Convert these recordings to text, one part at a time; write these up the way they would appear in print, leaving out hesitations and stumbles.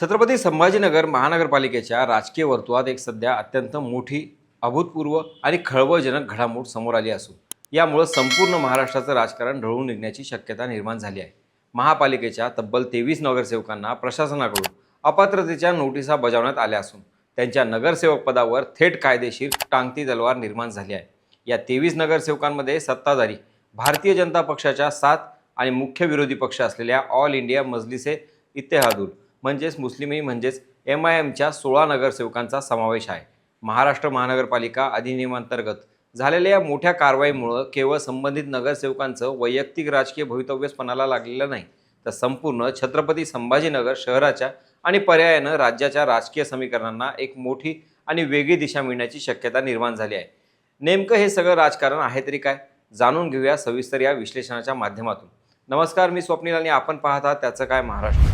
छत्रपती संभाजीनगर महानगरपालिकेच्या राजकीय वर्तुळात एक सध्या अत्यंत मोठी, अभूतपूर्व आणि खळबळजनक घडामोड समोर आली असून यामुळे संपूर्ण महाराष्ट्राचं राजकारण ढळून निघण्याची शक्यता निर्माण झाली आहे. महापालिकेच्या तब्बल 23 नगरसेवकांना प्रशासनाकडून अपात्रतेच्या नोटिसा बजावण्यात आल्या असून त्यांच्या नगरसेवक पदावर थेट कायदेशीर टांगती तलवार निर्माण झाली आहे. या 23 नगरसेवकांमध्ये सत्ताधारी भारतीय जनता पक्षाच्या 7 आणि मुख्य विरोधी पक्ष असलेल्या ऑल इंडिया मजलिसे इत्तेहादुल म्हणजेच मुस्लिमी म्हणजेच MIMच्या 16 नगरसेवकांचा समावेश आहे. महाराष्ट्र महानगरपालिका अधिनियमांतर्गत झालेल्या या मोठ्या कारवाईमुळे केवळ संबंधित नगरसेवकांचं वैयक्तिक राजकीय भवितव्यच पणाला लागलेलं नाही, तर संपूर्ण छत्रपती संभाजीनगर शहराच्या आणि पर्यायानं राज्याच्या राजकीय समीकरणांना एक मोठी आणि वेगळी दिशा मिळण्याची शक्यता निर्माण झाली आहे. नेमकं हे सगळं राजकारण आहे तरी काय, जाणून घेऊया सविस्तर या विश्लेषणाच्या माध्यमातून. नमस्कार, मी स्वप्नील आणि आपण पाहता त्याचं काय महाराष्ट्र.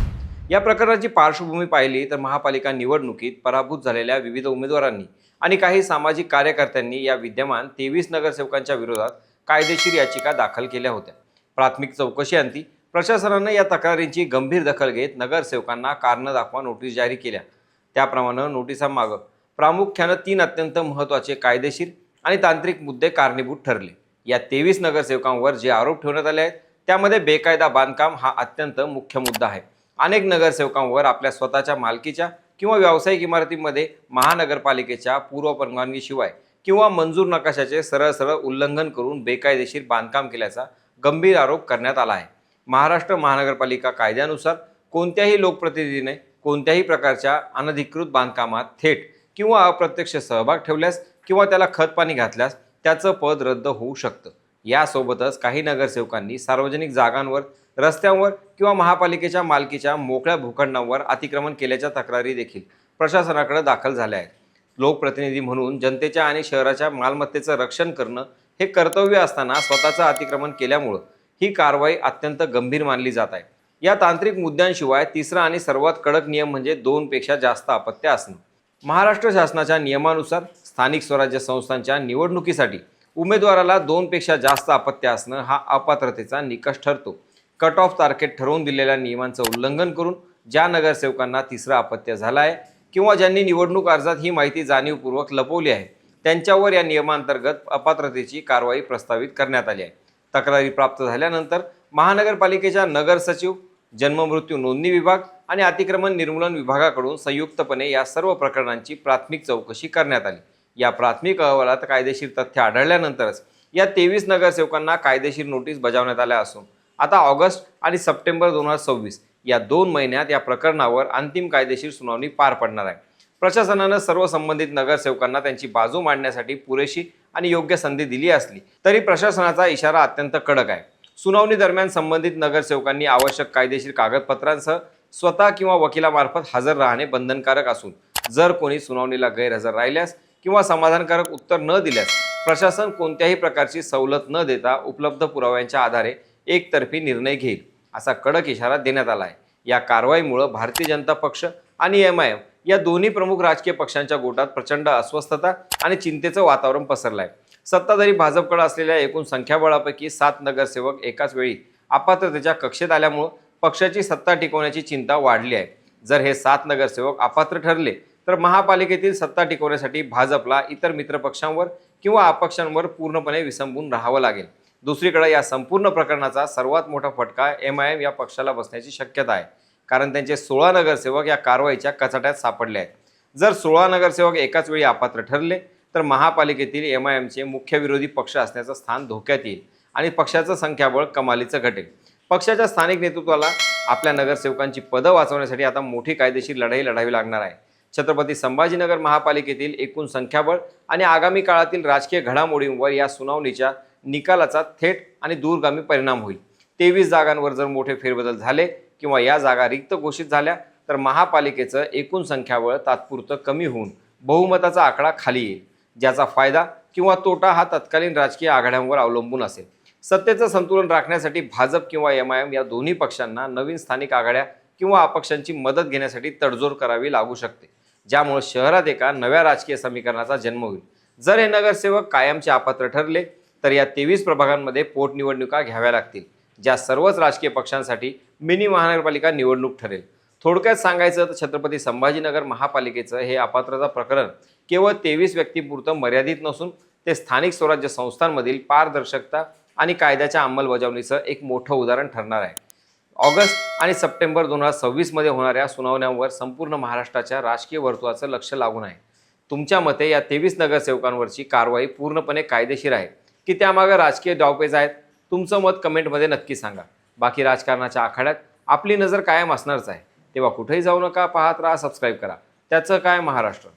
या प्रकरणाची पार्श्वभूमी पाहिली तर महापालिका निवडणुकीत पराभूत झालेल्या विविध उमेदवारांनी आणि काही सामाजिक कार्यकर्त्यांनी या विद्यमान 23 नगरसेवकांच्या विरोधात कायदेशीर याचिका दाखल केल्या होत्या. प्राथमिक चौकशी अंती प्रशासनानं या तक्रारींची गंभीर दखल घेत नगरसेवकांना कारणं दाखवा नोटीस जारी केल्या. त्याप्रमाणे नोटिसांमागं प्रामुख्यानं 3 अत्यंत महत्त्वाचे कायदेशीर आणि तांत्रिक मुद्दे कारणीभूत ठरले. या 23 नगरसेवकांवर जे आरोप ठेवण्यात आले आहेत त्यामध्ये बेकायदा बांधकाम हा अत्यंत मुख्य मुद्दा आहे. अनेक नगरसेवकांवर आपल्या स्वतःच्या मालकीच्या किंवा व्यावसायिक इमारतींमध्ये महानगरपालिकेच्या पूर्व परवानगीशिवाय किंवा मंजूर नकाशाचे सरळ उल्लंघन करून बेकायदेशीर बांधकाम केल्याचा गंभीर आरोप करण्यात आला आहे. महाराष्ट्र महानगरपालिका कायद्यानुसार कोणत्याही लोकप्रतिनिधीने कोणत्याही प्रकारच्या अनधिकृत बांधकामात थेट किंवा अप्रत्यक्ष सहभाग ठेवल्यास किंवा त्याला खतपाणी घातल्यास त्याचं पद रद्द होऊ शकतं. यासोबतच काही नगरसेवकांनी सार्वजनिक जागांवर, रस्त्यांवर किंवा महापालिकेच्या मालकीच्या मोकळ्या भूखंडांवर अतिक्रमण केल्याच्या तक्रारी देखील प्रशासनाकडे दाखल झाल्या आहेत. लोकप्रतिनिधी म्हणून जनतेच्या आणि शहराच्या मालमत्तेचं रक्षण करणं हे कर्तव्य असताना स्वतःचं अतिक्रमण केल्यामुळं ही कारवाई अत्यंत गंभीर मानली जात आहे. या तांत्रिक मुद्द्यांशिवाय तिसरा आणि सर्वात कडक नियम म्हणजे 2 पेक्षा जास्त अपत्य असणं. महाराष्ट्र शासनाच्या नियमानुसार स्थानिक स्वराज्य संस्थांच्या निवडणुकीसाठी उमेदवाराला 2 पेक्षा जास्त अपत्य असणं हा अपात्रतेचा निकष ठरतो. कट ऑफ तारखेत ठरवून दिलेल्या नियमांचं उल्लंघन करून ज्या नगरसेवकांना तिसरं अपत्य झालं आहे किंवा ज्यांनी निवडणूक अर्जात ही माहिती जाणीवपूर्वक लपवली आहे त्यांच्यावर या नियमांतर्गत अपात्रतेची कारवाई प्रस्तावित करण्यात आली आहे. तक्रारी प्राप्त झाल्यानंतर महानगरपालिकेच्या नगर सचिव, जन्ममृत्यू नोंदणी विभाग आणि अतिक्रमण निर्मूलन विभागाकडून संयुक्तपणे या सर्व प्रकरणांची प्राथमिक चौकशी करण्यात आली. या प्राथमिक अहवालात कायदेशीर तथ्य आढळल्यानंतरच या 23 नगरसेवकांना कायदेशीर नोटीस बजावण्यात आल्या असून आता ऑगस्ट आणि सप्टेंबर 2026 या 2 महिन्यात या प्रकरणावर अंतिम कायदेशीर सुनावणी पार पडणार आहे. प्रशासनानं सर्व संबंधित नगरसेवकांना त्यांची बाजू मांडण्यासाठी पुरेशी आणि योग्य संधी दिली असली तरी प्रशासनाचा इशारा अत्यंत कडक आहे. सुनावणी दरम्यान संबंधित नगरसेवकांनी आवश्यक कायदेशीर कागदपत्रांसह स्वतः किंवा वकिलामार्फत हजर राहणे बंधनकारक असून जर कोणी सुनावणीला गैरहजर राहिल्यास किंवा समाधानकारक उत्तर न दिल्यास प्रशासन कोणत्याही प्रकारची सवलत न देता उपलब्ध पुराव्यांच्या आधारे एकतर्फी निर्णय घेईल, असा कडक इशारा देण्यात आला आहे. या कारवाईमुळे भारतीय जनता पक्ष आणि MIM या दोन्ही प्रमुख राजकीय पक्षांच्या गोटात प्रचंड अस्वस्थता आणि चिंतेचं वातावरण पसरलं आहे. सत्ताधारी भाजपकडे असलेल्या एकूण संख्याबळापैकी 7 नगरसेवक एकाच वेळी अपात्रतेच्या कक्षेत आल्यामुळे पक्षाची सत्ता टिकवण्याची चिंता वाढली आहे. जर हे 7 नगरसेवक अपात्र ठरले तर महापालिकेतील सत्ता टिकवण्यासाठी भाजपला इतर मित्रपक्षांवर किंवा अपक्षांवर पूर्णपणे विसंबून राहावं लागेल. दुसरीकडे या संपूर्ण प्रकरणाचा सर्वात मोठा फटका MIM या पक्षाला बसण्याची शक्यता आहे, कारण त्यांचे 16 नगरसेवक या कारवाईच्या कचाट्यात सापडले आहेत. जर 16 नगरसेवक एकाच वेळी अपात्र ठरले तर महापालिकेतील MIMचे मुख्य विरोधी पक्ष असण्याचं स्थान धोक्यात येईल आणि पक्षाचं संख्याबळ कमालीचं घटेल. पक्षाच्या स्थानिक नेतृत्वाला आपल्या नगरसेवकांची पदं वाचवण्यासाठी आता मोठी कायदेशीर लढाई लढावी लागणार आहे. छत्रपती संभाजीनगर महापालिकेतील एकूण संख्याबळ आणि आगामी काळातील राजकीय घडामोडींवर या सुनावणीच्या निकालाचा थेट आणि दूरगामी परिणाम होईल. 23 जागांवर जर मोठे फेरबदल झाले किंवा या जागा रिक्त घोषित झाल्या तर महापालिकेचं एकूण संख्याबळ तात्पुरतं कमी होऊन बहुमताचा आकडा खाली येईल, ज्याचा फायदा किंवा तोटा हा तत्कालीन राजकीय आघाड्यांवर अवलंबून असेल. सत्तेचं संतुलन राखण्यासाठी भाजप किंवा MIM या दोन्ही पक्षांना नवीन स्थानिक आघाड्या किंवा अपक्षांची मदत घेण्यासाठी तडजोड करावी लागू शकते, ज्यामुळे शहरात एका नव्या राजकीय समीकरणाचा जन्म होईल. जर हे नगरसेवक कायमचे अपात्र ठरले तर या 23 प्रभागांमध्ये पोटनिवडणुका घ्याव्या लागतील, ज्या सर्वच राजकीय पक्षांसाठी मिनी महानगरपालिका निवडणूक ठरेल. थोडक्यात सांगायचं तर छत्रपती संभाजीनगर महापालिकेचं हे अपात्रता प्रकरण केवळ 23 व्यक्तीपुरतं मर्यादित नसून ते स्थानिक स्वराज्य संस्थांमधील पारदर्शकता आणि कायद्याच्या अंमलबजावणीचं एक मोठं उदाहरण ठरणार आहे. ऑगस्ट आणि सप्टेंबर 2026 मध्ये होणाऱ्या सुनावण्यांवर संपूर्ण महाराष्ट्राच्या राजकीय वर्तुळाचं लक्ष लागून आहे. तुमच्या मते या 23 नगरसेवकांवरची कारवाई पूर्णपणे कायदेशीर आहे की त्यामागे राजकीय डावपेच आहेत? तुमचं मत कमेंटमध्ये नक्की सांगा. बाकी राजकारणाच्या आखाड्यात आपली नजर कायम असणारच आहे. तेव्हा कुठेही जाऊ नका, पाहत राहा, सबस्क्राईब करा. त्याचं काय महाराष्ट्र.